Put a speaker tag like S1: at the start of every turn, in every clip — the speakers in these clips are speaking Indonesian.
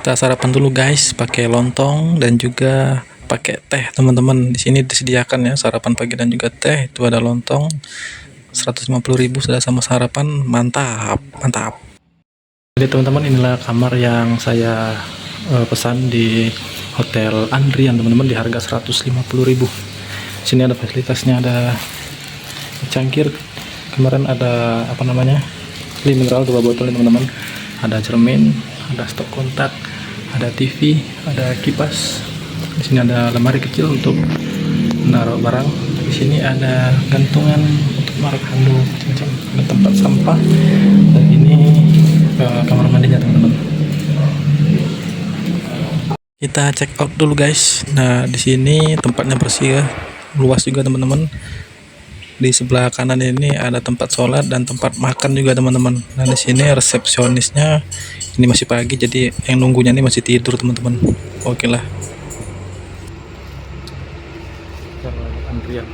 S1: Kita sarapan dulu guys, pakai lontong dan juga pakai teh teman-teman. Di sini disediakan ya sarapan pagi dan juga teh. Itu ada lontong 150.000 sudah sama sarapan, mantap, mantap. Jadi teman-teman, inilah kamar yang saya pesan di Hotel Andrian teman-teman, di harga 150.000. Sini ada fasilitasnya, ada cangkir, kemarin ada apa namanya, mineral 2 botol teman-teman, ada cermin, ada stop kontak, ada TV, ada kipas. Di sini ada lemari kecil untuk menaruh barang. Di sini ada gantungan untuk naruh handuk, macam ada tempat sampah. Dan ini kamar mandinya teman-teman. Kita check out dulu guys. Nah, di sini tempatnya bersih ya, luas juga teman-teman. Di sebelah kanan ini ada tempat sholat dan tempat makan juga teman-teman. Nah, di sini resepsionisnya ini masih pagi, jadi yang nunggunya ini masih tidur teman-teman. Oke lah. Antrian.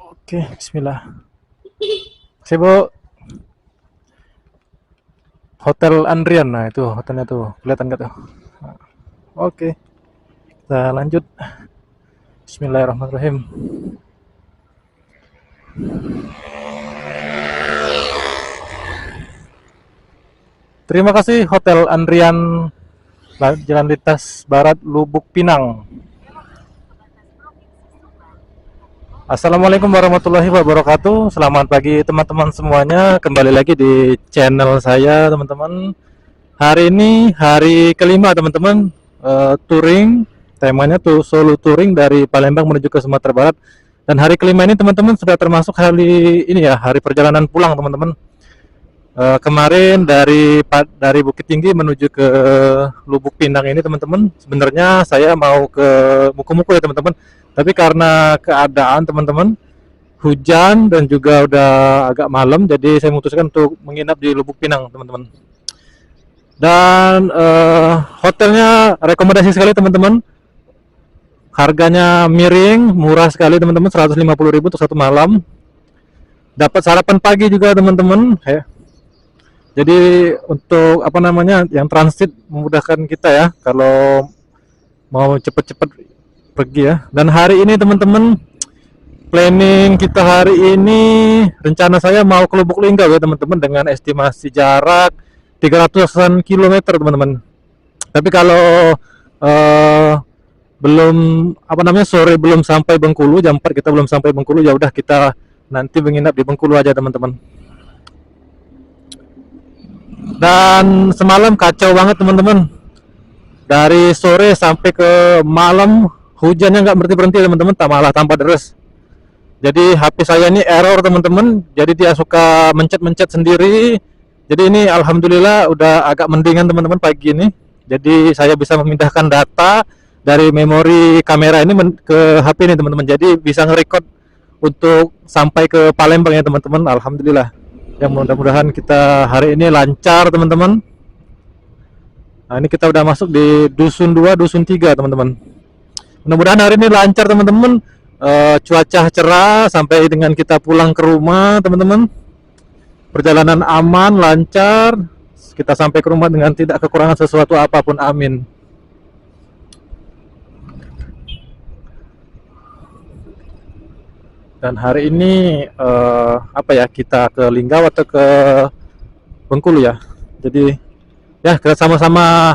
S1: Oke, bismillah. Sibuk. Hotel Andrian, nah itu hotelnya tuh, kelihatan nggak tuh? Oke. Kita lanjut. Bismillahirrahmanirrahim. Terima kasih Hotel Andrian, Jalan Lintas Barat, Lubuk Pinang. Assalamualaikum warahmatullahi wabarakatuh. Selamat pagi teman-teman semuanya. Kembali lagi di channel saya teman-teman. Hari ini hari kelima teman-teman, touring. Temanya tuh solo touring dari Palembang menuju ke Sumatera Barat. Dan hari kelima ini teman-teman sudah termasuk hari ini ya, hari perjalanan pulang teman-teman. Kemarin dari Bukit Tinggi menuju ke Lubuk Pinang ini teman-teman. Sebenarnya saya mau ke Muku-Muku ya teman-teman. Tapi karena keadaan teman-teman hujan dan juga udah agak malam, jadi saya memutuskan untuk menginap di Lubuk Pinang teman-teman. Dan hotelnya rekomendasi sekali teman-teman. Harganya miring, murah sekali teman-teman, 150.000 untuk satu malam. Dapat sarapan pagi juga teman-teman ya. Jadi untuk apa namanya, yang transit memudahkan kita ya kalau mau cepet-cepet pergi ya. Dan hari ini teman-teman, planning kita hari ini, rencana saya mau ke Lubuk Linggau ya teman-teman, dengan estimasi jarak 300-an kilometer teman-teman. Tapi kalau belum apa namanya, sore belum sampai Bengkulu, jam 4 kita belum sampai Bengkulu, ya udah kita nanti menginap di Bengkulu aja teman-teman. Dan semalam kacau banget teman-teman, dari sore sampai ke malam hujannya nggak berhenti-berhenti teman-teman, malah tanpa deres. Jadi HP saya ini error teman-teman, jadi dia suka mencet-mencet sendiri. Jadi ini alhamdulillah udah agak mendingan teman-teman pagi ini. Jadi saya bisa memindahkan data dari memori kamera ini ke HP ini teman-teman, jadi bisa nge-record untuk sampai ke Palembang ya teman-teman. Alhamdulillah ya, mudah-mudahan kita hari ini lancar teman-teman. Nah, ini kita udah masuk di Dusun 2, Dusun 3 teman-teman. Mudah-mudahan hari ini lancar teman-teman, cuaca cerah sampai dengan kita pulang ke rumah teman-teman. Perjalanan aman, lancar, kita sampai ke rumah dengan tidak kekurangan sesuatu apapun, amin. Dan hari ini apa ya, kita ke Linggau atau ke Bengkulu ya. Jadi ya kita sama-sama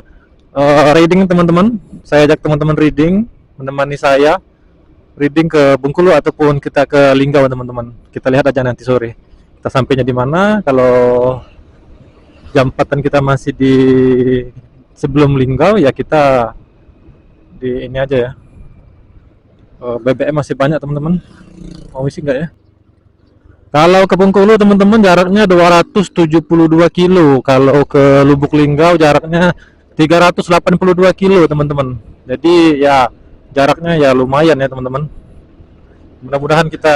S1: reading teman-teman. Saya ajak teman-teman reading, menemani saya reading ke Bengkulu ataupun kita ke Linggau teman-teman. Kita lihat aja nanti sore kita sampainya di mana. Kalau jam 4-an kita masih di sebelum Linggau ya, kita di ini aja ya. BBM masih banyak teman-teman. Mau isi nggak ya? Kalau ke Bengkulu teman-teman jaraknya 272 kilo. Kalau ke Lubuk Linggau jaraknya 382 kilo teman-teman. Jadi ya jaraknya ya lumayan ya teman-teman. Mudah-mudahan kita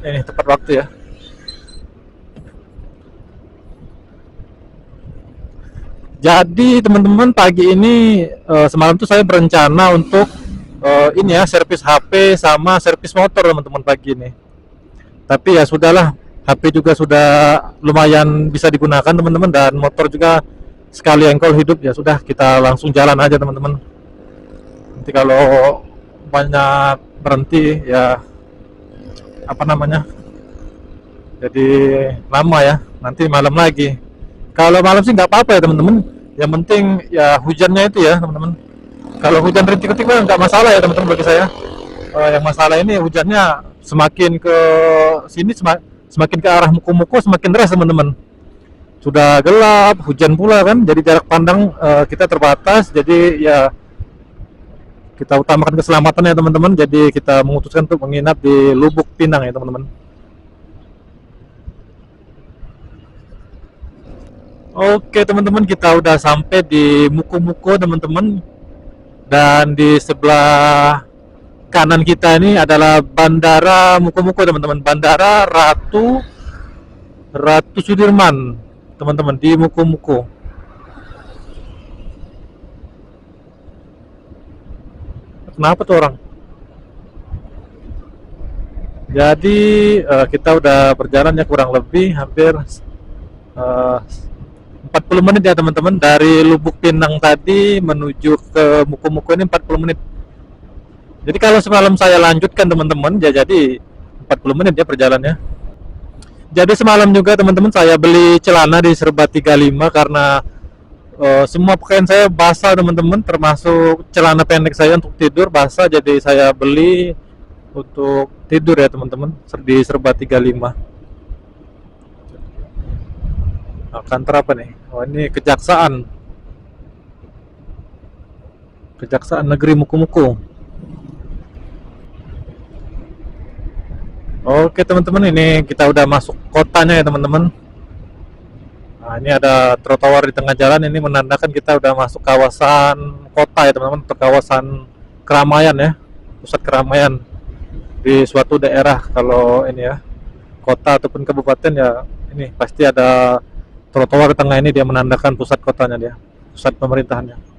S1: ini tepat waktu ya. Jadi teman-teman, pagi ini semalam tuh saya berencana untuk ini ya, servis HP sama servis motor teman-teman pagi ini. Tapi ya sudahlah, HP juga sudah lumayan bisa digunakan teman-teman, dan motor juga sekali engkol hidup, ya sudah kita langsung jalan aja teman-teman. Nanti kalau banyak berhenti ya apa namanya, jadi lama ya, nanti malam lagi. Kalau malam sih nggak apa-apa ya teman-teman, yang penting ya hujannya itu ya teman-teman. Kalau hujan rintik-rintik mah nggak masalah ya teman-teman bagi saya. Yang masalah ini hujannya semakin ke sini, semakin ke arah Muko-Muko semakin deras teman-teman. Sudah gelap, hujan pula kan, jadi jarak pandang kita terbatas, jadi ya kita utamakan keselamatan ya teman-teman. Jadi kita memutuskan untuk menginap di Lubuk Pinang ya teman-teman. Oke teman-teman, kita udah sampai di Muko-Muko teman-teman, dan di sebelah kanan kita ini adalah Bandara Muko-Muko teman-teman, Bandara Ratu Sudirman teman-teman di Muko-Muko. Kenapa tuh orang? Jadi kita udah berjalan ya kurang lebih hampir 40 menit ya teman-teman, dari Lubuk Pinang tadi menuju ke Muko-Muko ini 40 menit. Jadi kalau semalam saya lanjutkan teman-teman ya jadi 40 menit ya perjalanannya. Jadi semalam juga teman-teman saya beli celana di Serba 35 karena semua pakaian saya basah teman-teman, termasuk celana pendek saya untuk tidur basah, jadi saya beli untuk tidur ya teman-teman di Serba 35. Kantor apa nih? Oh ini Kejaksaan Negeri Muko-Muko. Oke teman-teman, ini kita udah masuk kotanya ya teman-teman. Nah, ini ada trotoar di tengah jalan, ini menandakan kita udah masuk kawasan kota ya teman-teman, atau kawasan keramaian ya, pusat keramaian di suatu daerah. Kalau ini ya kota ataupun kabupaten ya, ini pasti ada trotoar di tengah, ini dia menandakan pusat kotanya, dia pusat pemerintahannya.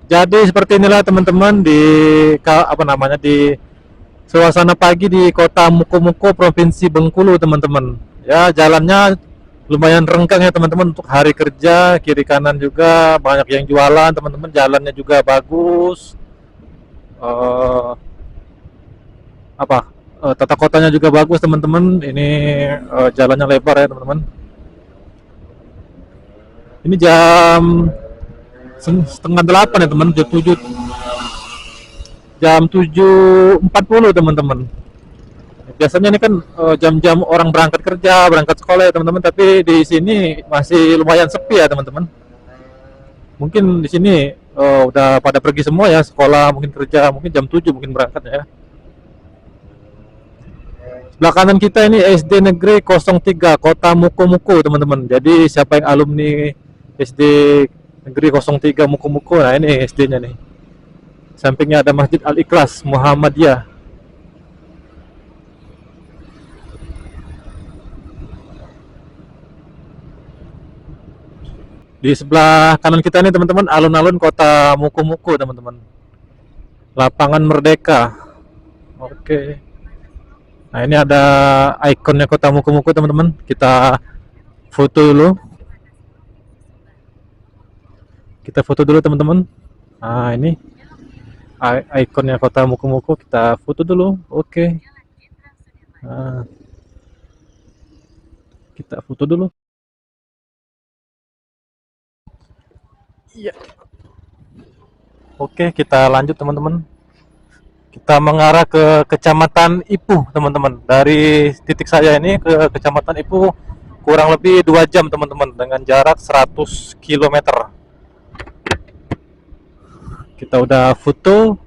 S1: Jadi seperti inilah teman-teman di apa namanya, di suasana pagi di kota Muko-Muko Provinsi Bengkulu teman-teman. Ya jalannya lumayan renggang ya teman-teman untuk hari kerja, kiri kanan juga banyak yang jualan teman-teman, jalannya juga bagus. Eh, apa tata kotanya juga bagus teman-teman. Ini jalannya lebar ya teman-teman. Ini jam setengah 8 ya teman, jam 7.40 teman-teman. Biasanya ini kan jam-jam orang berangkat kerja, berangkat sekolah ya teman-teman, tapi di sini masih lumayan sepi ya teman-teman. Mungkin di sini udah pada pergi semua ya, sekolah mungkin kerja, mungkin jam 7 mungkin berangkat ya. Sebelah kanan kita ini SD Negeri 03 Kota Muko-Muko teman-teman. Jadi siapa yang alumni SD Negeri 03 Muko-Muko, nah ini SD-nya nih. Sampingnya ada Masjid Al-Ikhlas Muhammadiyah. Di sebelah kanan kita nih teman-teman, alun-alun kota Muko-Muko teman-teman. Lapangan Merdeka. Oke. Nah ini ada ikonnya kota Muko-Muko teman-teman. Kita foto dulu. Kita foto dulu teman-teman. Nah ini ikonnya kota Muko-Muko, kita foto dulu. Oke. Nah, kita foto dulu. Iya. Oke, kita lanjut teman-teman. Kita mengarah ke Kecamatan Ipuh teman-teman. Dari titik saya ini ke Kecamatan Ipuh kurang lebih 2 jam teman-teman, dengan jarak 100 km. Kita udah foto.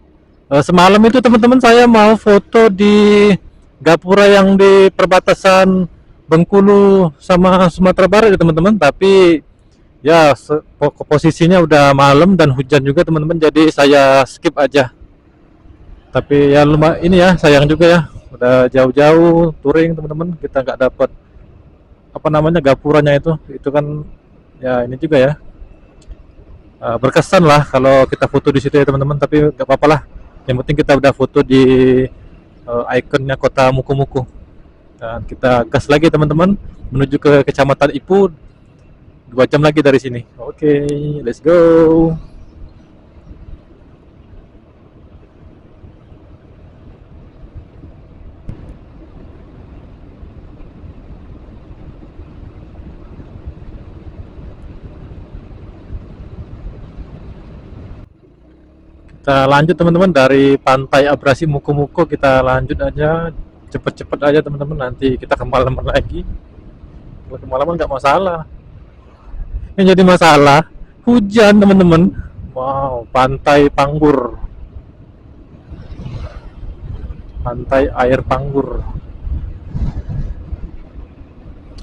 S1: Semalam itu teman-teman saya mau foto di gapura yang di perbatasan Bengkulu sama Sumatera Barat ya teman-teman, tapi ya posisinya udah malam dan hujan juga teman-teman, jadi saya skip aja. Tapi ya lumayan ini ya, sayang juga ya, udah jauh-jauh touring teman-teman, kita nggak dapat apa namanya, gapuranya itu kan ya ini juga ya, berkesan lah kalau kita foto di situ ya teman-teman, tapi nggak apa-apa lah, yang penting kita udah foto di ikonnya kota Muku-Muku. Dan kita gas lagi teman-teman menuju ke Kecamatan Ipu, 2 jam lagi dari sini. Oke, let's go. Kita lanjut teman-teman dari Pantai Abrasi Muku-Muku, kita lanjut aja cepet-cepet aja teman-teman, nanti kita kemalaman lagi. Kalau kemalaman nggak masalah, yang jadi masalah hujan teman-teman. Wow, Pantai Panggur, pantai air Panggur.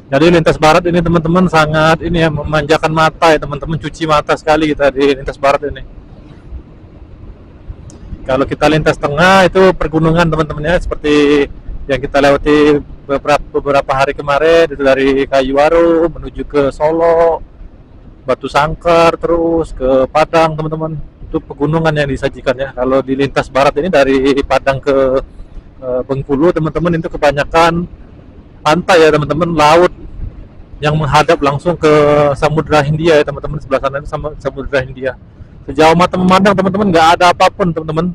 S1: Jadi lintas barat ini teman-teman sangat ini ya, memanjakan mata ya teman-teman, cuci mata sekali kita di lintas barat ini. Kalau kita lintas tengah itu pergunungan teman-teman ya, seperti yang kita lewati beberapa hari kemarin, itu dari Kayuwaru menuju ke Solo, Batu Sangkar, terus ke Padang teman-teman. Itu pegunungan yang disajikan ya. Kalau di lintas barat ini dari Padang ke Bengkulu teman-teman, itu kebanyakan pantai ya teman-teman, laut yang menghadap langsung ke Samudra Hindia ya teman-teman. Sebelah sana itu sama Samudra Hindia. Sejauh mata memandang teman-teman nggak ada apapun teman-teman,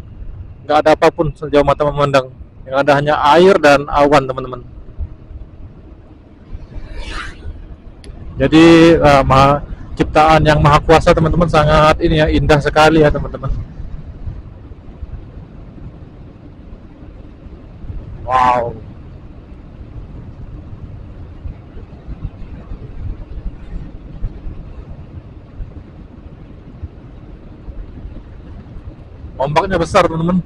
S1: nggak ada apapun sejauh mata memandang, yang ada hanya air dan awan teman-teman. Jadi ciptaan yang maha kuasa teman-teman, sangat ini ya, indah sekali ya teman-teman. Wow, ombaknya besar teman-teman.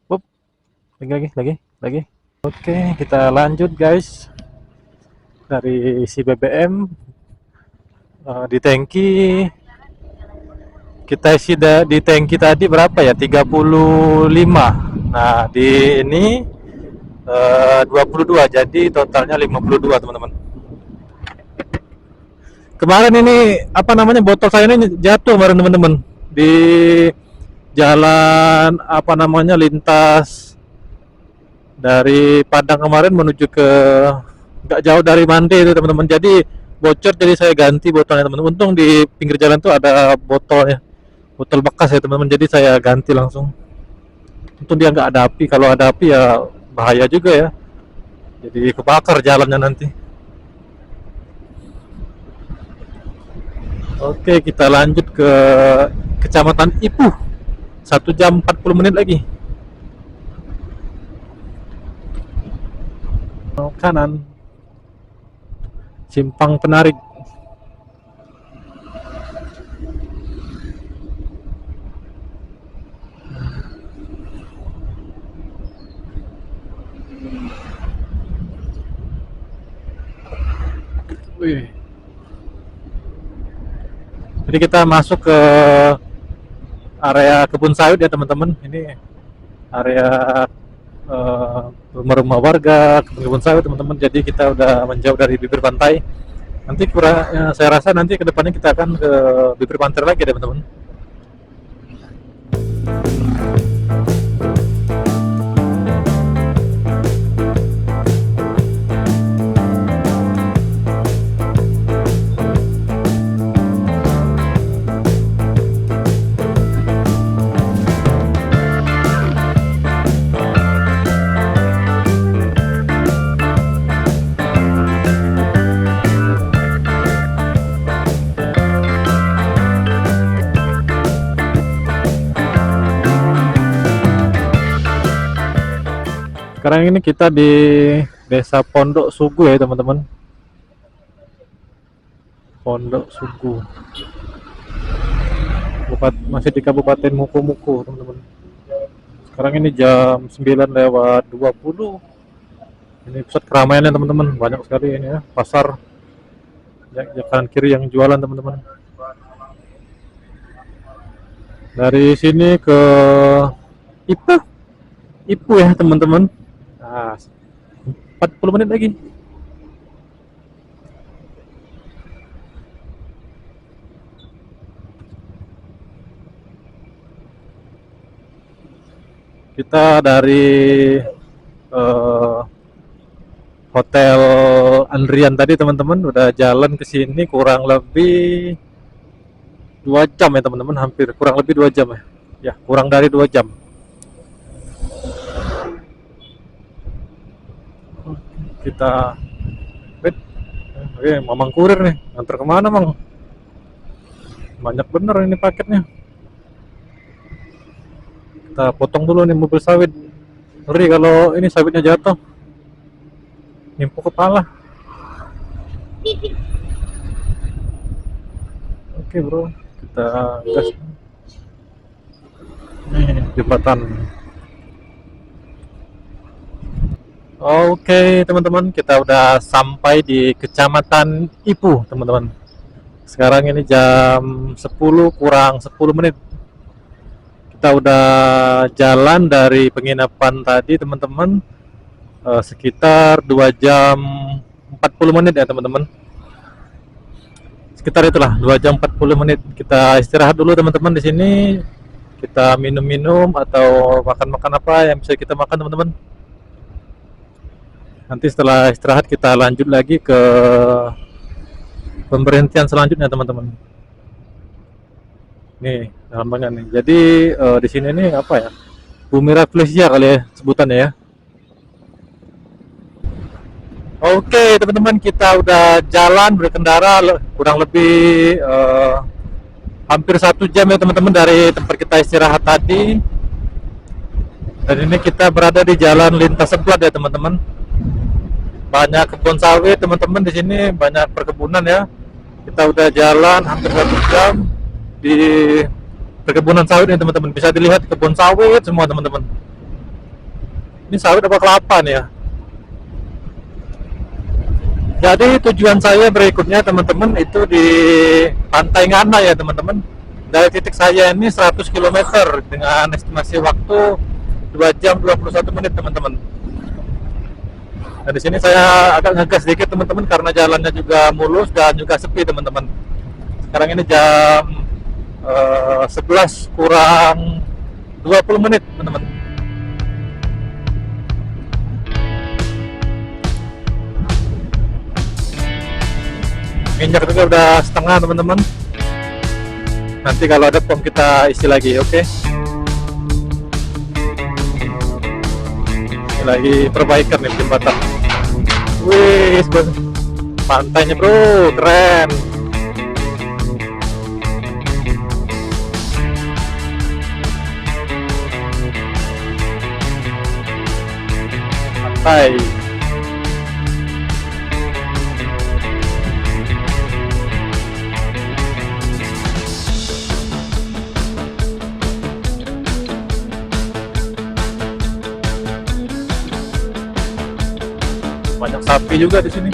S1: Wup, lagi. Oke, kita lanjut guys. Dari isi BBM di tangki, kita isi di tangki tadi berapa ya, 35. Nah di ini 22, jadi totalnya 52 teman-teman. Kemarin ini apa namanya, botol saya ini jatuh kemarin teman-teman, di jalan apa namanya, lintas dari Padang kemarin menuju ke, nggak jauh dari Mande itu teman-teman, jadi bocor, jadi saya ganti botolnya teman-teman. Untung di pinggir jalan tuh ada botolnya, botol bekas ya teman-teman, jadi saya ganti langsung. Untung dia nggak ada api, kalau ada api ya bahaya juga ya, jadi kebakar jalannya nanti. Oke, kita lanjut ke Kecamatan Ipuh, 1 jam 40 menit lagi. Kanan, simpang penarik. Wih. Jadi kita masuk ke area kebun sawit ya teman-teman. Ini area rumah-rumah warga, kebun-kebun sawit teman-teman. Jadi kita udah menjauh dari bibir pantai. Nanti saya rasa nanti kedepannya kita akan ke bibir pantai lagi ya teman-teman. Sekarang ini kita di Desa Pondok Sugu ya teman-teman. Pondok Sugu. Masih di Kabupaten Muko teman-teman. Sekarang ini jam 9:20. Ini pusat keramaian teman-teman, banyak sekali ini ya, pasar ya, kanan kiri yang jualan teman-teman. Dari sini ke Ipa, Ipu ya teman-teman. Nah, 40 menit lagi. Kita dari Hotel Andrian tadi teman-teman udah jalan ke sini kurang lebih 2 jam ya teman-teman, hampir kurang lebih 2 jam ya. Ya, kurang dari 2 jam. Kita wait. Oke, Mamang kurir nih, nganter kemana Mang? Banyak bener ini paketnya. Kita potong dulu nih mobil sawit. Ngeri kalau ini sawitnya jatuh, nimpu kepala. Oke bro, kita gas. Nih jembatan. Oke teman-teman, kita udah sampai di Kecamatan Ipu teman-teman. Sekarang ini jam 10 kurang 10 menit. Kita udah jalan dari penginapan tadi teman-teman, sekitar 2 jam 40 menit ya teman-teman. Sekitar itulah 2 jam 40 menit. Kita istirahat dulu teman-teman di sini. Kita minum-minum atau makan-makan apa yang bisa kita makan teman-teman. Nanti setelah istirahat kita lanjut lagi ke pemberhentian selanjutnya teman-teman. Nih namanya nih. Jadi di sini nih apa ya? Bumi refleksia kali ya sebutannya ya. Oke teman-teman, kita udah jalan berkendara kurang lebih hampir 1 jam ya teman-teman dari tempat kita istirahat tadi. Dan ini kita berada di jalan lintas sebelah ya teman-teman. Banyak kebun sawit teman-teman di sini, banyak perkebunan ya. Kita udah jalan hampir 1 jam di perkebunan sawit nih teman-teman. Bisa dilihat kebun sawit semua teman-teman. Ini sawit apa kelapa nih ya. Jadi tujuan saya berikutnya teman-teman itu di Pantai Ngana ya teman-teman. Dari titik saya ini 100 km dengan estimasi waktu 2 jam 21 menit teman-teman. Nah, di sini saya agak ngegas sedikit teman-teman karena jalannya juga mulus dan juga sepi teman-teman. Sekarang ini jam 11 kurang 20 menit teman-teman. Minyak juga udah setengah teman-teman. Nanti kalau ada pom kita isi lagi, oke? Ini lagi perbaikan nih jembatan. Wih, pantainya bro, keren. Pantai. Banyak sapi juga di sini.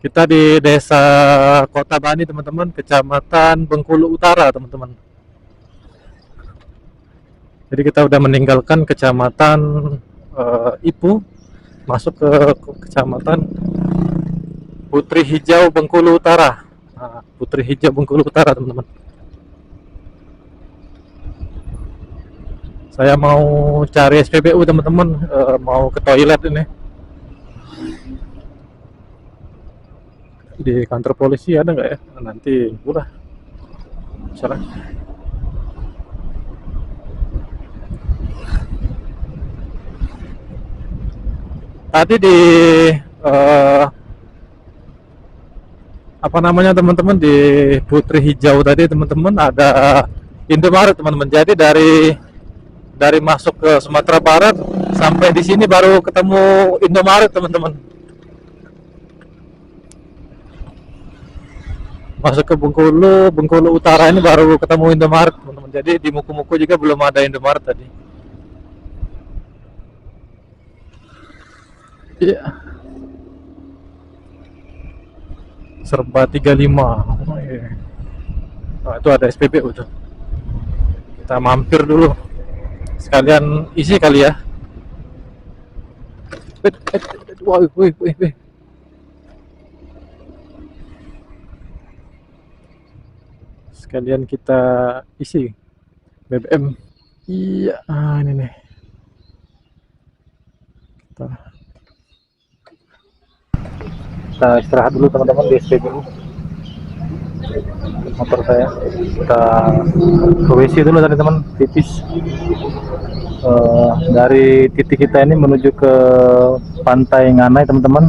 S1: Kita di Desa Kota Bani teman-teman, Kecamatan Bengkulu Utara teman-teman. Jadi kita udah meninggalkan Kecamatan Ipu, masuk ke Kecamatan Putri Hijau Bengkulu Utara. Nah, Putri Hijau Bengkulu Utara teman-teman. Saya mau cari SPBU teman-teman, mau ke toilet ini. Di kantor polisi ada nggak ya? Nanti udah. Salah. Tadi di apa namanya teman-teman, di Putri Hijau tadi teman-teman ada Indomaret teman-teman. Jadi dari masuk ke Sumatera Barat Sampai di sini baru ketemu Indomaret teman-teman. Masuk ke Bengkulu, Bengkulu Utara ini baru ketemu Indomaret teman-teman. Jadi di Muku-Muku juga belum ada Indomaret tadi. Iya. Serba 35. Oh, iya. Nah, itu ada SPBU tuh. Kita mampir dulu. Sekalian isi kali ya. Wah, wih, wih, wih. Sekalian kita isi BBM. Iya, ini nih. Kita istirahat dulu teman-teman di SPBU. Motor saya. Kita ke WC dulu teman-teman, pipis. Dari titik kita ini menuju ke Pantai Nganai teman-teman.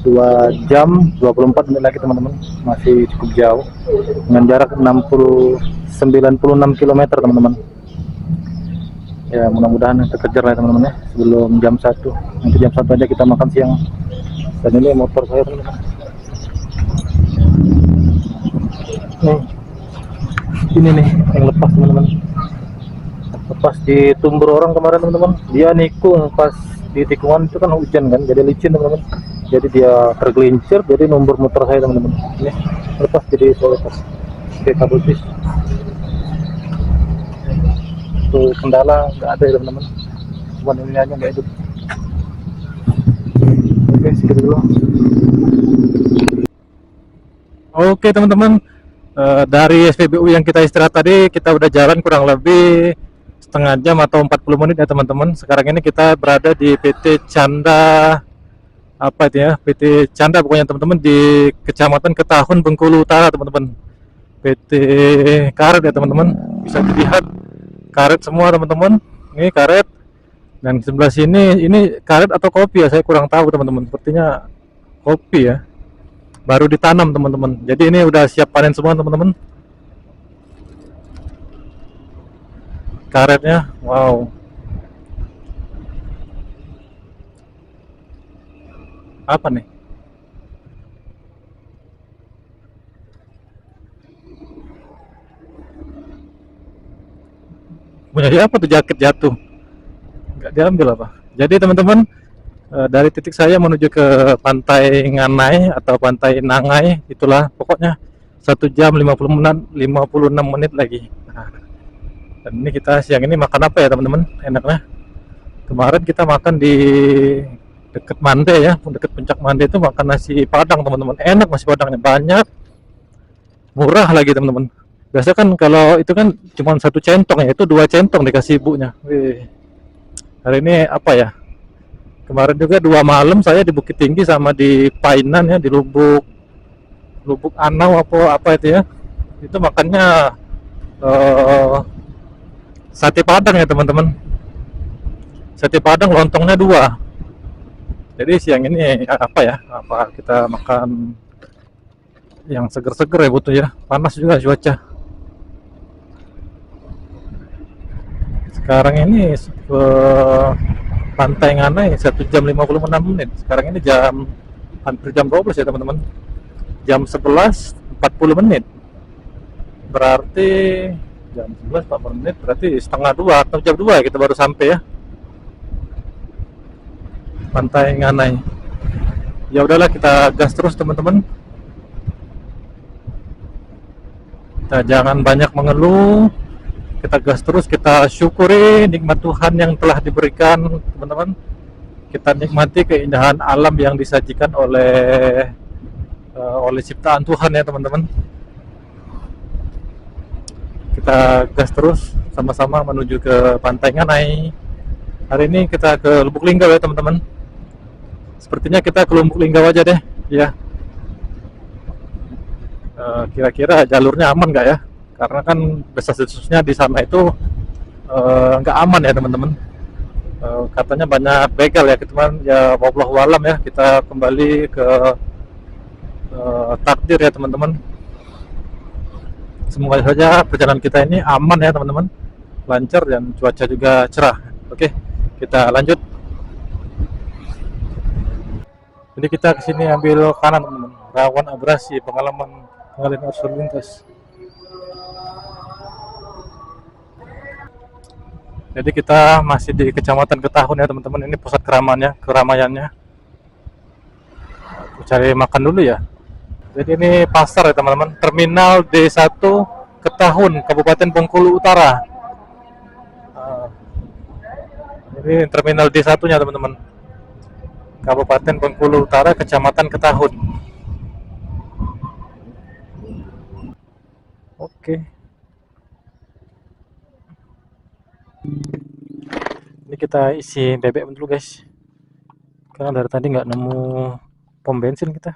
S1: 2 jam 24 menit lagi teman-teman, masih cukup jauh dengan jarak 96 km teman-teman. Ya mudah-mudahan terkejar lah teman-teman ya sebelum jam 1. Nanti jam 1 aja kita makan siang. Dan ini motor saya teman-teman. Ini nih yang lepas teman-teman. Lepas di Tumbur orang kemarin teman-teman. Dia nikung pas di tikungan itu kan hujan kan, jadi licin teman-teman. Jadi dia tergelincir, jadi nomor motor saya teman-teman. Ini lepas, jadi saya lepas. Oke, kabel bis. Tuh kendala nggak ada ya teman-teman. Cuman ini aja nggak hidup. Oke, segitu dulu. Oke teman-teman, dari SPBU yang kita istirahat tadi, kita udah jalan kurang lebih setengah jam atau 40 menit ya teman-teman. Sekarang ini kita berada di PT Canda, apa itu ya, PT Canda pokoknya teman-teman, di Kecamatan Ketahun, Bengkulu Utara teman-teman. PT karet ya teman-teman, bisa dilihat karet semua teman-teman. Ini karet, dan sebelah sini ini karet atau kopi ya, saya kurang tahu teman-teman. Sepertinya kopi ya, baru ditanam teman-teman. Jadi ini udah siap panen semua teman-teman. Karetnya, wow. Apa nih? Punya siapa tuh jaket jatuh? Nggak diambil apa? Jadi teman-teman, dari titik saya menuju ke Pantai Nganai atau Pantai Nangai, itulah pokoknya 1 jam 56 menit lagi. Nah, dan ini kita siang ini makan apa ya teman-teman? Enaknya kemarin kita makan di deket Mande ya, deket Puncak Mande itu makan nasi Padang teman-teman. Enak nasi Padangnya, banyak, murah lagi teman-teman. Biasa kan kalau itu kan cuma 1 centong ya, itu 2 centong dikasih ibunya. Wih. Hari ini apa ya? Kemarin juga 2 malam saya di Bukit Tinggi sama di Painan ya, di Lubuk Anau apa itu ya. Itu makannya sate Padang ya teman-teman. Sate Padang lontongnya 2. Jadi siang ini apa ya? Apa kita makan yang seger-seger ya butuh ya. Panas juga cuaca. Sekarang ini Pantai Nganai 1 jam 56 menit. Sekarang ini hampir jam 12 ya teman-teman. Jam 11 40 menit. Berarti jam 11 40 menit berarti setengah 2 atau jam 2 kita baru sampai ya. Pantai Nganai. Ya udahlah, kita gas terus teman-teman. Kita jangan banyak mengeluh. Kita gas terus, kita syukuri nikmat Tuhan yang telah diberikan teman-teman. Kita nikmati keindahan alam yang disajikan oleh ciptaan Tuhan ya teman-teman. Kita gas terus sama-sama menuju ke Pantai Nganai. Hari ini kita ke Lubuk Linggau ya teman-teman. Sepertinya kita ke Lubuk Linggau aja deh ya. Kira-kira jalurnya aman nggak ya? Karena kan desas-desusnya di sana itu nggak aman ya teman-teman. Katanya banyak begal ya teman. Ya wallahu alam ya, kita kembali ke takdir ya teman-teman. Semoga saja perjalanan kita ini aman ya teman-teman, lancar dan cuaca juga cerah. Oke, Kita lanjut. Jadi kita ke sini ambil kanan teman-teman. Rawan abrasi, pengalaman pengalihan arus lalu lintas. Jadi kita masih di Kecamatan Ketahun ya teman-teman. Ini pusat keramaiannya. Cari makan dulu ya. Jadi ini pasar ya teman-teman. Terminal D1 Ketahun, Kabupaten Bengkulu Utara. Ini terminal D1-nya teman-teman. Kabupaten Bengkulu Utara, Kecamatan Ketahun. Oke. Ini kita isi BBM dulu guys. Karena dari tadi nggak nemu pom bensin kita.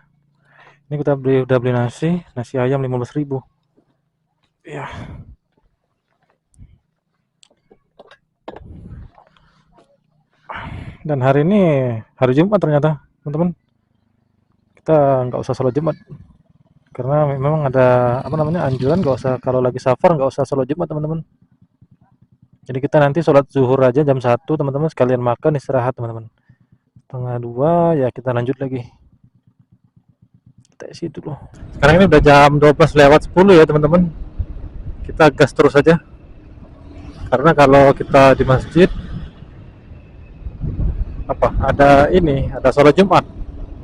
S1: Ini kita udah beli nasi ayam 15.000. Ya. Dan hari ini hari Jumat ternyata teman-teman. Kita nggak usah sholat Jumat karena memang ada anjuran nggak usah, kalau lagi safar nggak usah sholat Jumat teman-teman. Jadi kita nanti sholat zuhur aja jam 1 teman-teman, sekalian makan istirahat teman-teman. Setengah 2 ya kita lanjut lagi. Kita isi dulu. Sekarang ini udah jam 12 lewat 10 ya teman-teman. Kita gas terus aja. Karena kalau kita di masjid ada sholat Jumat,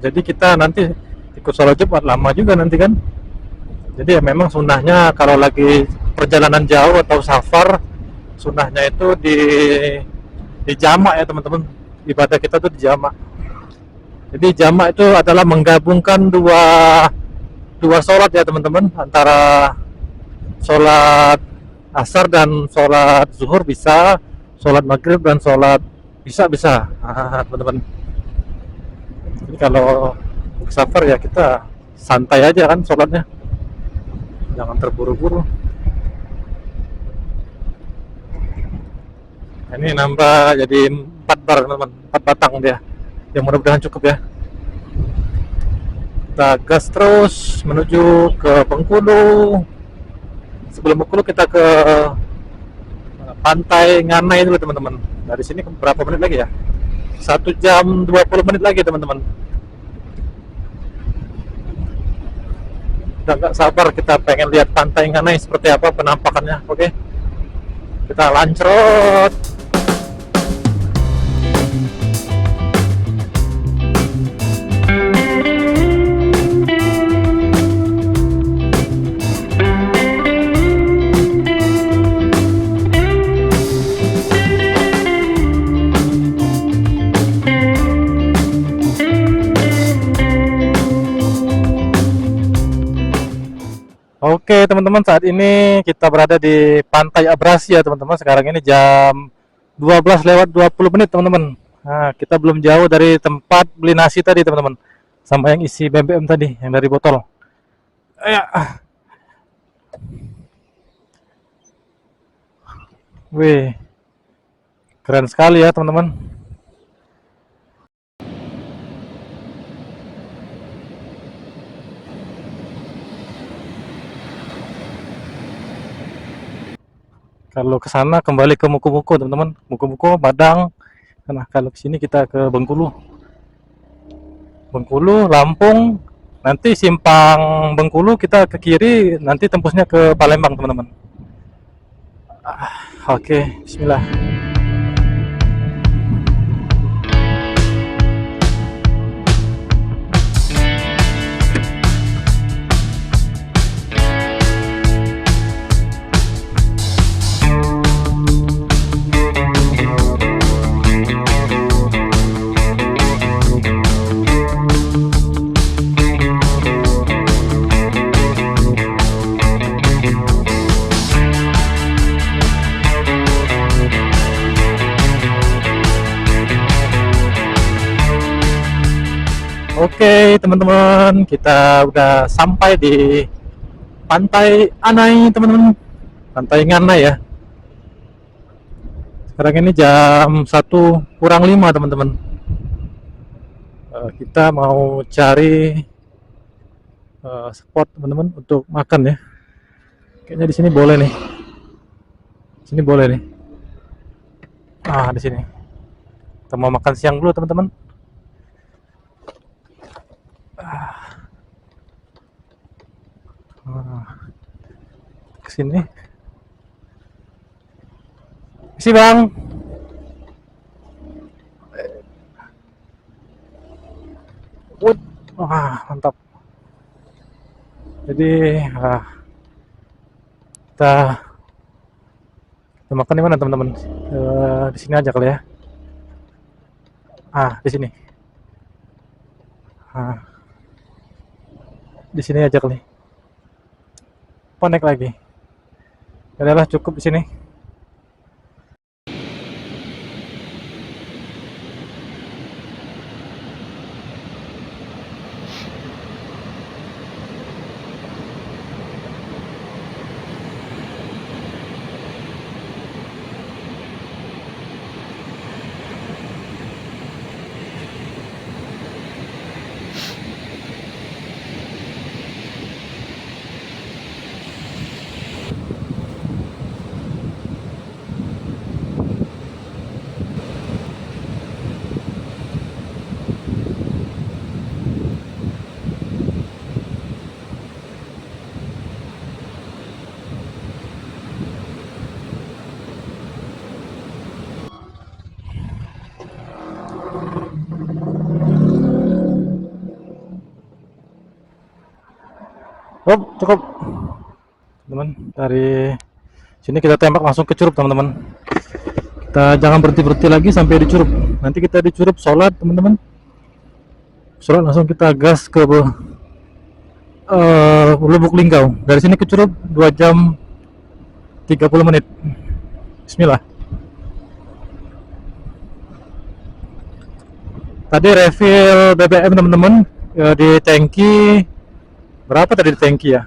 S1: jadi kita nanti ikut sholat Jumat lama juga nanti kan. Jadi ya memang sunnahnya kalau lagi perjalanan jauh atau safar, sunnahnya itu di jamak ya teman-teman. Ibadah kita tuh di jamak. Jadi jamak itu adalah menggabungkan dua sholat ya teman-teman, antara sholat asar dan sholat zuhur bisa, sholat maghrib dan sholat bisa teman-teman. Jadi kalau safar ya kita santai aja kan sholatnya, jangan terburu-buru. Ini nambah jadi 4 bar teman-teman, 4 batang dia, yang mudah-mudahan cukup ya. Kita gas terus menuju ke Bengkulu. Sebelum Bengkulu kita ke Pantai Nganai dulu teman-teman. Dari sini berapa menit lagi ya? 1 jam 20 menit lagi teman-teman. Udah nggak sabar kita pengen lihat Pantai Nganai seperti apa penampakannya. Oke, kita lancrot. Oke teman-teman, saat ini kita berada di Pantai Abrasi ya teman-teman. Sekarang ini jam 12 lewat 20 menit teman-teman. Nah, kita belum jauh dari tempat beli nasi tadi teman-teman, sama yang isi BBM tadi, yang dari botol. Wih, keren sekali ya teman-teman. Kalau ke sana kembali ke Muko-Muko teman-teman, Muko-Muko, Padang. Nah, kalau ke sini kita ke Bengkulu, Lampung. Nanti simpang Bengkulu kita ke kiri, nanti tembusnya ke Palembang teman-teman. Oke, Bismillah. Oke teman-teman, kita udah sampai di Pantai Anai teman-teman, Pantai Nganai ya. Sekarang ini jam 1:05 teman-teman. Kita mau cari spot teman-teman untuk makan ya. Kayaknya di sini boleh nih. Sini boleh nih. Di sini. Kita mau makan siang dulu teman-teman. Ke sini. Isi bang. Wood. Wah mantap. Jadi kita makan di mana teman-teman? Di sini aja kali ya. Di sini. Di sini aja kali. Naik lagi. Adalah cukup di sini. Oh, cukup. Teman, dari sini kita tembak langsung ke Curup, teman-teman. Kita jangan berhenti-berhenti lagi sampai di Curup. Nanti kita di Curup sholat, teman-teman. Sholat langsung kita gas ke Lubuk Linggau. Dari sini ke Curup 2 jam 30 menit. Bismillah. Tadi refill BBM teman-teman di tangki berapa tadi di tangki ya?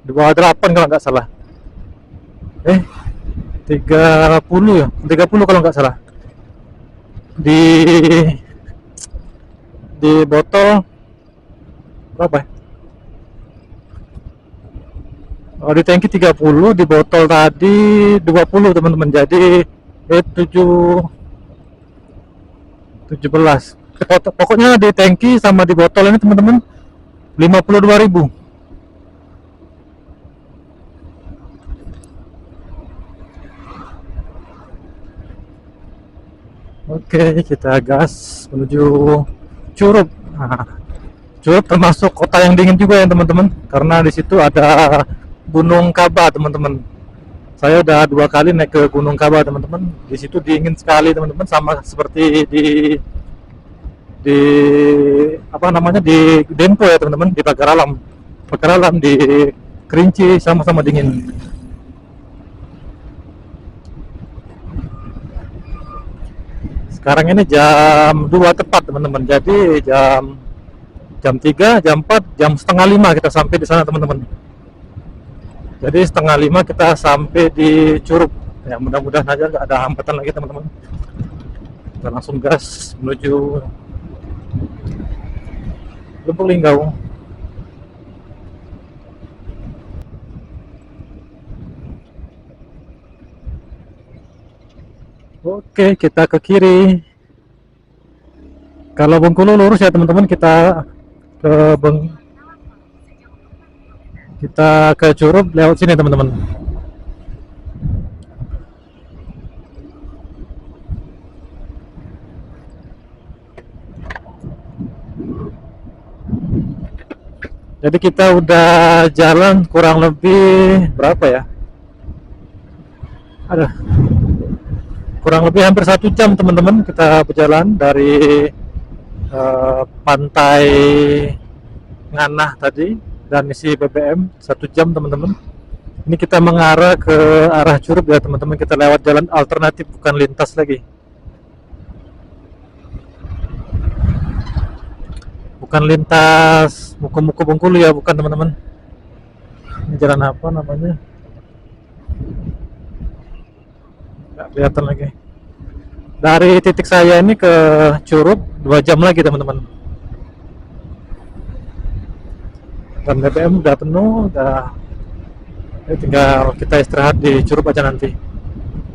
S1: 28 kalau nggak salah. 30 ya, 30 kalau nggak salah. Di botol berapa ya? Oh, di tangki 30, di botol tadi 20 teman-teman. Jadi 17. Pokoknya di tangki sama di botol ini teman-teman 52.000. Oke, kita gas menuju Curup. Curup termasuk kota yang dingin juga ya teman-teman, karena di situ ada Gunung Kaba teman-teman. Saya udah 2 kali naik ke Gunung Kaba teman-teman. Di situ dingin sekali teman-teman, sama seperti di apa namanya di Dempo ya teman-teman, di Pagaralam di Kerinci sama-sama dingin. Sekarang ini jam 2 tepat teman-teman. Jadi jam 3, jam 4, jam setengah 5 kita sampai di sana teman-teman. Jadi setengah 5 kita sampai di Curup. Ya mudah-mudahan aja nggak ada hambatan lagi teman-teman. Kita langsung gas menuju Lubuk Linggau. Oke, kita ke kiri. Kalau Bengkulu lurus ya teman-teman, kita ke Curup lewat sini teman-teman. Jadi kita udah jalan kurang lebih berapa ya? Kurang lebih hampir 1 jam teman-teman kita berjalan dari pantai Nganah tadi dan isi BBM 1 jam teman-teman. Ini kita mengarah ke arah Curup ya teman-teman. Kita lewat jalan alternatif, bukan lintas lagi. Bukan lintas Muko-Muko Bengkulu ya, bukan teman-teman. Ini jalan apa namanya? Nggak kelihatan lagi. Dari titik saya ini ke Curup 2 jam lagi teman-teman. Dan BBM udah penuh, tinggal kita istirahat di Curup aja nanti.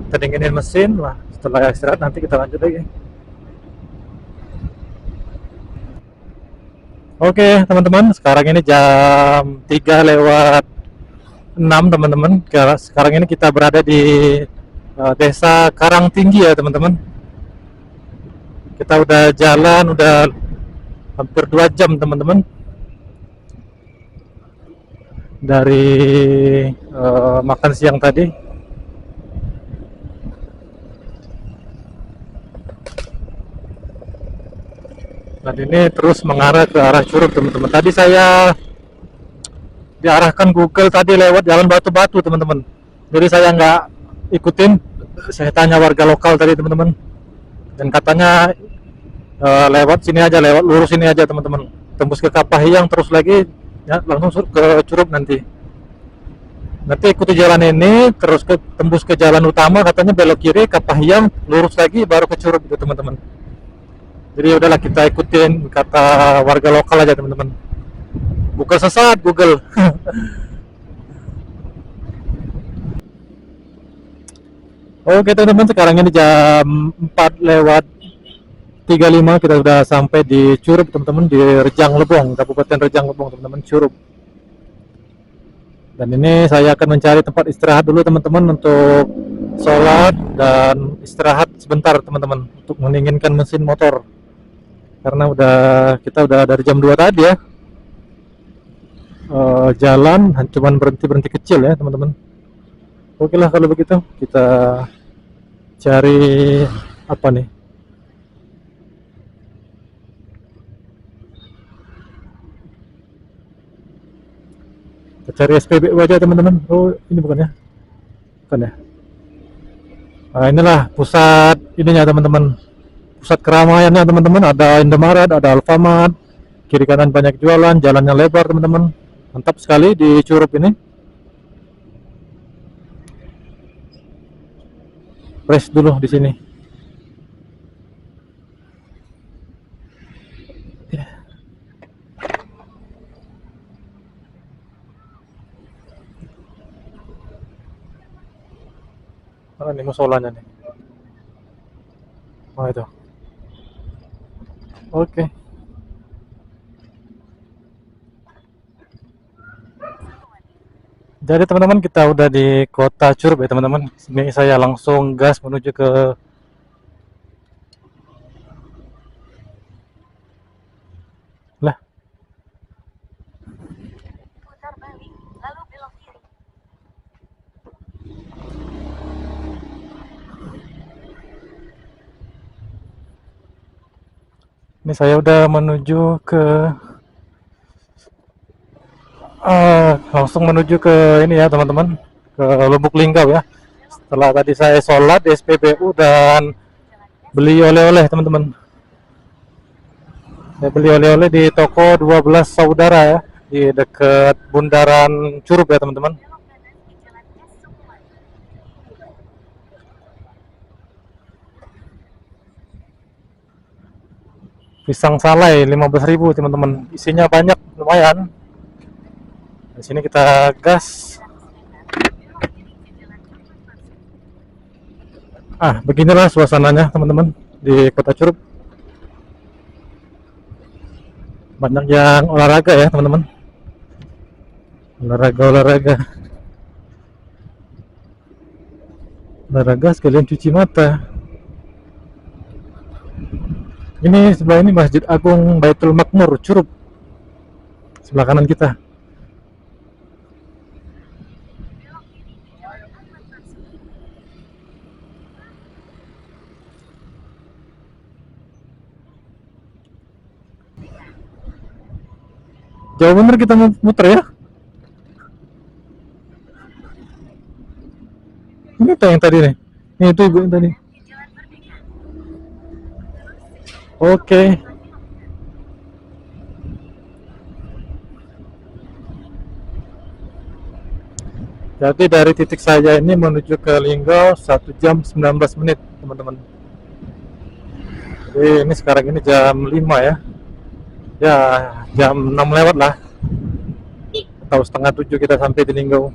S1: Kita dinginin mesin lah. Setelah istirahat nanti kita lanjut lagi. Oke, teman-teman, sekarang ini jam 3 lewat 6, teman-teman. Sekarang ini kita berada di Desa Karangtinggi ya, teman-teman. Kita udah jalan, udah hampir 2 jam, teman-teman. Dari makan siang tadi. Dan ini terus mengarah ke arah Curug, teman-teman. Tadi saya diarahkan Google tadi lewat jalan batu-batu, teman-teman. Jadi saya nggak ikutin, saya tanya warga lokal tadi, teman-teman, dan katanya lewat sini aja, lewat lurus ini aja, teman-teman, tembus ke Kapahiyang terus lagi ya, langsung ke Curug. Nanti ikuti jalan ini terus tembus ke jalan utama, katanya belok kiri Kapahiyang, lurus lagi baru ke Curug gitu, teman-teman. Jadi udahlah, kita ikutin kata warga lokal aja, teman-teman. Google sesat, Google. Oke, teman-teman, sekarang ini jam 4 lewat 35, kita sudah sampai di Curug, teman-teman, di Rejang Lebong, Kabupaten Rejang Lebong, teman-teman, Curug. Dan ini saya akan mencari tempat istirahat dulu, teman-teman, untuk sholat dan istirahat sebentar, teman-teman, untuk mendinginkan mesin motor. Karena kita udah dari jam 2 tadi ya, jalan cuman berhenti kecil ya, teman-teman. Oke lah, kalau begitu kita cari apa nih, kita cari SPBU aja, teman-teman. Oh, ini bukan ya, bukan ya. Nah, inilah pusat ininya, teman-teman, pusat keramaiannya, teman-teman. Ada Indomaret, ada Alfamart, kiri kanan banyak jualan, jalannya lebar, teman-teman. Mantap sekali di Curug ini. Rest dulu di sini. Mana nih musolanya nih? Oh, itu. Oke. Jadi teman-teman, kita udah di kota Curug ya, teman-teman. Sini saya langsung gas menuju ke lah.
S2: Putar balik, lalu belok kiri.
S1: Ini saya udah menuju ke langsung menuju ke ini ya, teman-teman, ke Lubuk Linggau ya. Setelah tadi saya sholat di SPBU dan beli oleh-oleh, teman-teman. Saya beli oleh-oleh di toko 12 Saudara ya, di dekat Bundaran Curug ya, teman-teman.
S2: Belok kanan ke jalan Es Sukuman.
S1: Pisang salai 15.000, teman-teman. Isinya banyak, lumayan. Di sini kita gas.
S2: Belok kiri ke jalan Ahmad Mansur.
S1: Beginilah suasananya, teman-teman, di kota Curug. Banyak yang olahraga ya, teman-teman. Olahraga sekalian cuci mata. Ini sebelah ini Masjid Agung Baitul Makmur Curug, sebelah kanan kita.
S2: Belok kiri ke jalan Ahmad Mansur.
S1: Jauh bener kita muter ya. Ini tuh yang tadi nih. Ini itu ibu yang tadi.
S2: Di Jalan Merdeka.
S1: Oke. Jadi dari titik saya ini menuju ke Linggau 1 jam 19 menit, teman-teman. Jadi ini sekarang ini jam 5 ya. Ya, jam 6 lewat lah. Atau setengah 7 kita sampai di Linggau.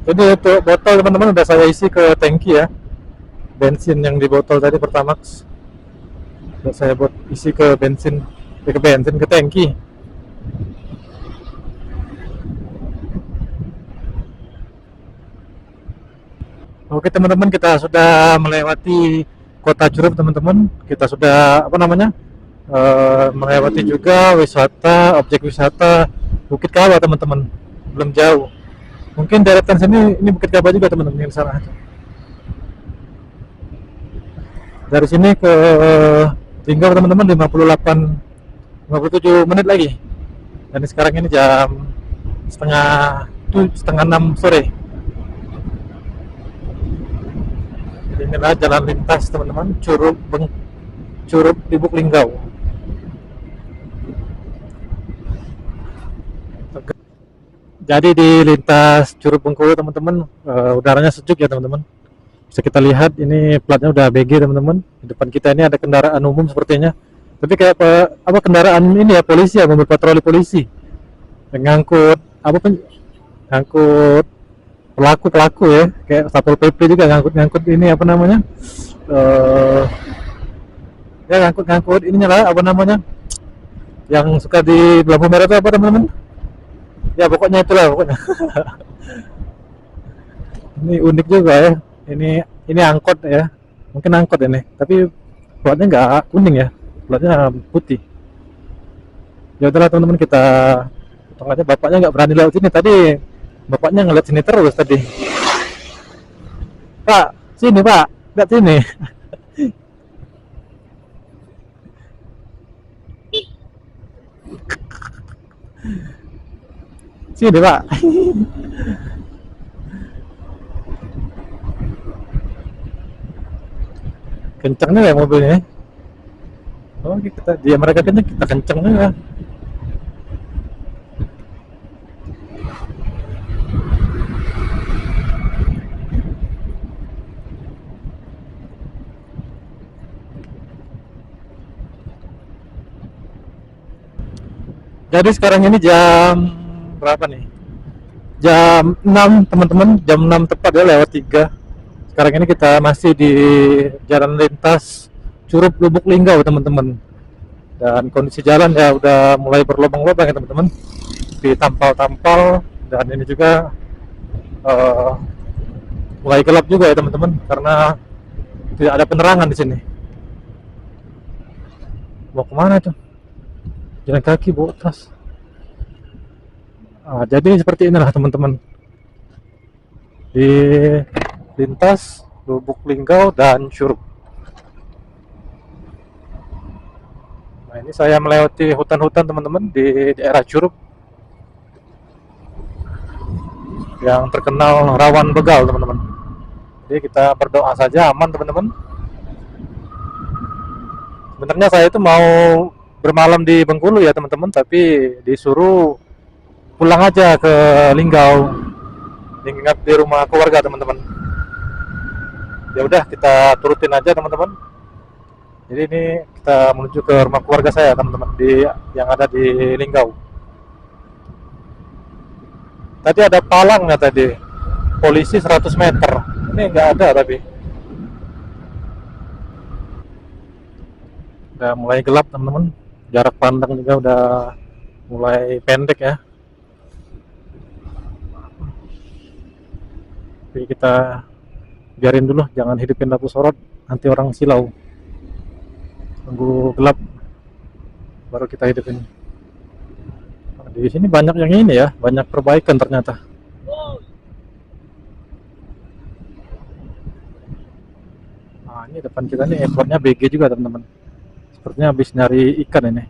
S1: Jadi untuk botol, teman-teman, udah saya isi ke tangki ya. bensin yang di botol tadi Pertamax. Buat saya buat isi ke bensin, ke tangki. Oke teman-teman, kita sudah melewati kota Curup teman-teman. Kita sudah apa namanya melewati juga wisata, objek wisata Bukit Kawah teman-teman. Belum jauh. Mungkin deretan sini ini Bukit Kawah juga teman-teman yang sana. Dari sini ke tinggal teman-teman 57 menit lagi. Dan sekarang ini jam setengah 6 sore. Inilah jalan lintas teman-teman, Curup Lubuk Linggau. Jadi di lintas Curup Bengkulu teman-teman, udaranya sejuk ya teman-teman. Bisa kita lihat ini platnya udah BG teman-teman. Di depan kita ini ada kendaraan umum sepertinya. Tapi kayak apa kendaraan ini ya, polisi ya, mobil patroli polisi. Yang ngangkut ngangkut pelaku ya, kayak Satpol PP juga ngangkut ini apa namanya, ya ngangkut ininya lah apa namanya, yang suka di lampu merah itu apa teman-teman, ya pokoknya itulah pokoknya. Ini unik juga ya, ini angkot ya, mungkin angkot ini, tapi platnya nggak kuning ya, platnya putih. Ya udahlah teman-teman, kita potong aja. Bapaknya nggak berani lewat sini tadi. Bapaknya ngeliat sini terus tadi. Pak, sini Pak, lihat sini. Sini Pak. Kencang nih ya mobilnya. Oh kita dia mereka kencang, kita kencang nih ya. Jadi sekarang ini jam berapa nih? Jam 6 teman-teman, jam 6 tepat ya, lewat 3. Sekarang ini kita masih di jalan lintas Curup Lubuk Linggau teman-teman. Dan kondisi jalan ya udah mulai berlubang-lubang ya teman-teman. Ditampal-tampal, dan ini juga mulai gelap juga ya teman-teman, karena tidak ada penerangan di sini. Mau kemana tuh? Jalan kaki bawa tas. Jadi seperti inilah teman-teman, di lintas Lubuk Linggau dan Curup. Nah ini saya melewati hutan-hutan teman-teman di daerah Curup yang terkenal rawan begal teman-teman. Jadi kita berdoa saja aman teman-teman. Sebenarnya saya itu mau bermalam di Bengkulu ya teman-teman, tapi disuruh pulang aja ke Linggau, nginap di rumah keluarga teman-teman. Ya udah kita turutin aja teman-teman. Jadi ini kita menuju ke rumah keluarga saya teman-teman, yang ada di Linggau. Tadi ada palangnya tadi, polisi 100 meter. Ini nggak ada tapi. Udah mulai gelap teman-teman. Jarak pandang juga udah mulai pendek ya. Tapi kita biarin dulu, jangan hidupin lampu sorot, nanti orang silau. Tunggu gelap baru kita hidupin. Nah, di sini banyak yang ini ya, banyak perbaikan ternyata. Nah ini depan kita nih airportnya BG juga teman-teman. Sepertinya habis nyari ikan ini.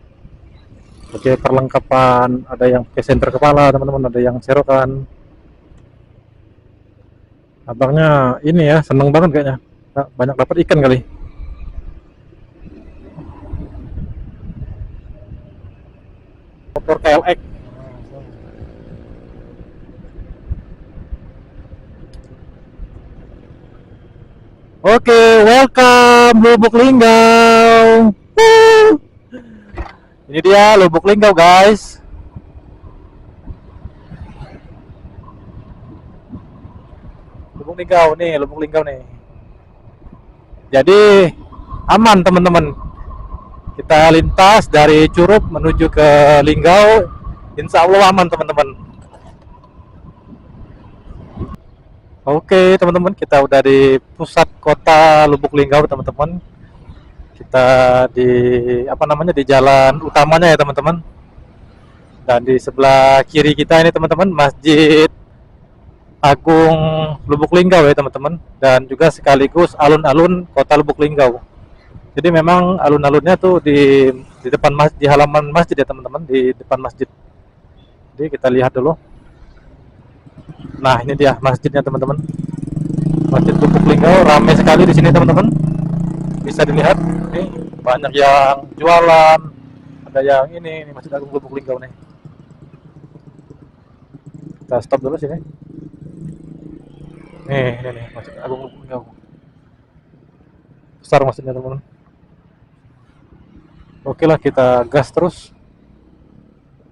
S1: Pakai perlengkapan, ada yang pakai senter kepala teman-teman, ada yang serokan. Abangnya ini ya seneng banget kayaknya, banyak dapat ikan kali. Motor KLX. Oke, welcome Lubuk Linggau. Ini dia Lubuk Linggau guys. Lubuk Linggau nih. Jadi aman teman-teman. Kita lintas dari Curup menuju ke Linggau, insya Allah aman teman-teman. Oke teman-teman, kita udah di pusat kota Lubuk Linggau teman-teman. Kita di apa namanya, di jalan utamanya ya teman-teman. Dan di sebelah kiri kita ini teman-teman, Masjid Agung Lubuk Linggau ya teman-teman, dan juga sekaligus alun-alun kota Lubuk Linggau. Jadi memang alun-alunnya tuh di depan di halaman masjid ya teman-teman, di depan masjid. Jadi kita lihat dulu. Nah, ini dia masjidnya teman-teman. Masjid Lubuk Linggau ramai sekali di sini teman-teman. Bisa dilihat nih, banyak yang jualan, ada yang ini Masjid Agung Lubuk Linggau nih. Kita stop dulu sini. Ini nih Masjid Agung Lubuk Linggau. Besar masjidnya teman-teman. Oke lah, kita gas terus.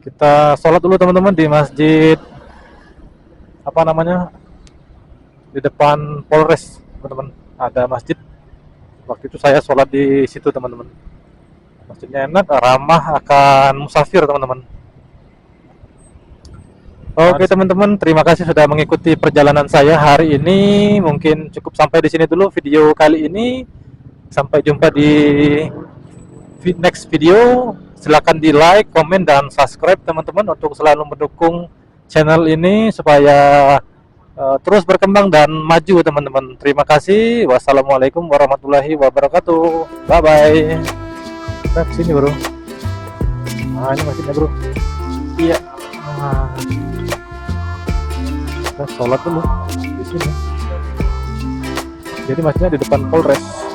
S1: Kita sholat dulu teman-teman di masjid apa namanya, di depan Polres teman-teman, ada masjid. Waktu itu saya sholat di situ teman-teman. Masjidnya enak, ramah akan musafir teman-teman. Oke teman-teman, terima kasih sudah mengikuti perjalanan saya hari ini. Mungkin cukup sampai di sini dulu video kali ini. Sampai jumpa di next video. Silahkan di like, komen, dan subscribe teman-teman untuk selalu mendukung channel ini supaya terus berkembang dan maju teman-teman. Terima kasih. Wassalamualaikum warahmatullahi wabarakatuh. Bye bye. Kita kesini bro. Nah ini masjidnya bro. Iya. Nah, kita sholat dulu di sini. Jadi masjidnya di depan Polres.